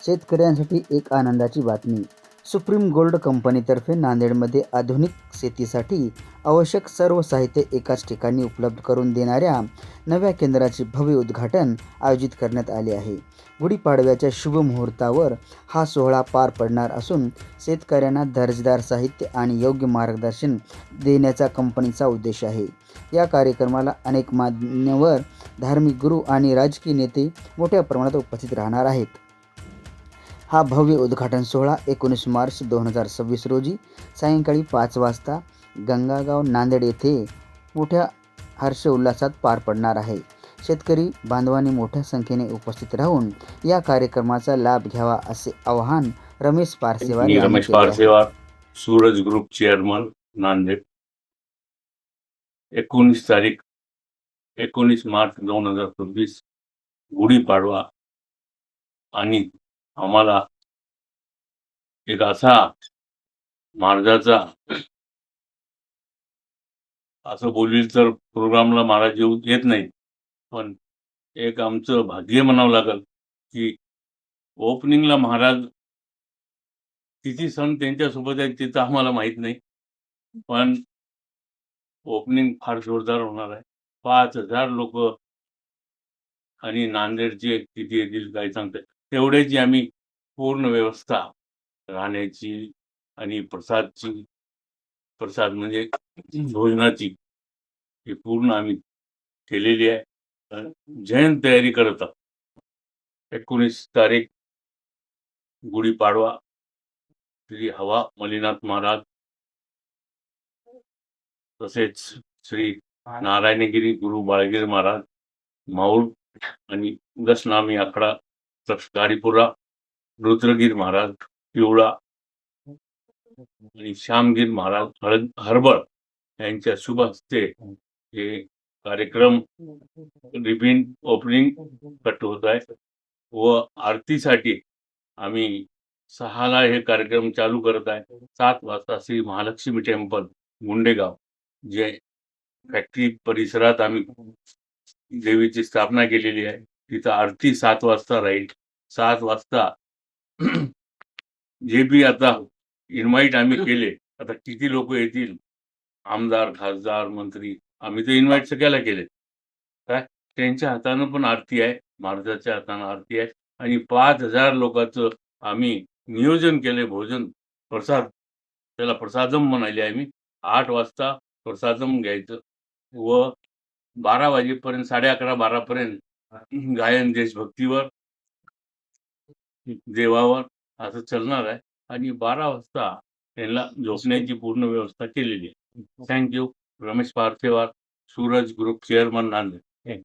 शेतकऱ्यांसाठी एक आनंदाची बातमी. सुप्रीम गोल्ड कंपनीतर्फे नांदेडमध्ये आधुनिक शेतीसाठी आवश्यक सर्व साहित्य एकाच ठिकाणी उपलब्ध करून देणाऱ्या नव्या केंद्राचे भव्य उद्घाटन आयोजित करण्यात आले आहे. गुढीपाडव्याच्या शुभ मुहूर्तावर हा सोहळा पार पडणार असून शेतकऱ्यांना दर्जेदार साहित्य आणि योग्य मार्गदर्शन देण्याचा कंपनीचा उद्देश आहे. या कार्यक्रमाला अनेक मान्यवर, धार्मिक गुरू आणि राजकीय नेते मोठ्या प्रमाणात उपस्थित राहणार आहेत. हा भव्य उद्घाटन सोहळा 19 मार्च 2026 रोजी सायंकाळी 5 वाजता गंगागाव नांदेड येथे मोठ्या हर्षोल्लासात पार पडणार आहे. शेतकरी बांधवांनी मोठ्या संख्येने उपस्थित राहून या कार्यक्रमाचा लाभ घ्यावा असे आवाहन रमेश पारसेवार मी यांनी रमेश केले आहे. पारसेवार, सूरज ग्रुप चेअरमन, नांदेड. 19 मार्च 2026 गुढीपाडवा आणि आम्हाला एक असा महाराजाचा, असं बोलील तर प्रोग्रामला महाराज येत नाही, पण एक आमचं भाग्य म्हणावं लागेल की ओपनिंगला महाराज किती सण त्यांच्यासोबत आहेत तिथं आम्हाला माहित नाही, पण ओपनिंग फार जोरदार होणार आहे. 5,000 लोक आणि नांदेडचे किती येतील काय सांगतात, तेवढ्याची आम्ही पूर्ण व्यवस्था राहण्याची आणि प्रसाद म्हणजे भोजनाची ही पूर्ण आम्ही केलेली आहे. जयंत तयारी करत आहोत. 19 तारीख गुढीपाडवा, श्री हवा मलिनाथ महाराज, तसेच श्री नारायणगिरी गुरु बाळगिरी महाराज, माऊळ आणि दशनामी आखडा गाडीपुरा, रुद्रगिर महाराज पिवळा आणि श्यामगिर महाराज हरबळ यांच्या शुभ हस्ते हे कार्यक्रम रिबिन ओपनिंग कट होत आहे. व आरतीसाठी आम्ही 6ला हे कार्यक्रम चालू करत आहे. 7 वाजता श्री महालक्ष्मी टेम्पल गुंडेगाव, जे फॅक्टरी परिसरात आम्ही देवीची स्थापना केलेली आहे, तिथं आरती 7 वाजता राहील. 7 वाजता जे बी आता इन्व्हाइट आम्ही केले, आता किती लोक येतील, आमदार, खासदार, मंत्री, आम्ही तर इन्व्हाइट सगळ्याला केले. काय त्यांच्या हातानं पण आरती आहे, महाराजाच्या हातानं आरती आहे आणि 5,000 लोकांचं आम्ही नियोजन केले. भोजन प्रसाद, त्याला प्रसादम म्हणाले आम्ही. 8 वाजता प्रसादम घ्यायचं व 12 वाजेपर्यंत, 11:30-12 पर्यंत गायन देशभक्तीवर, देवावर असं चालणार आहे आणि 12 वाजता त्यांना झोपण्याची पूर्ण व्यवस्था केलेली आहे. Thank you. Ramesh Parsewar, Suraj group chairman, Nanded.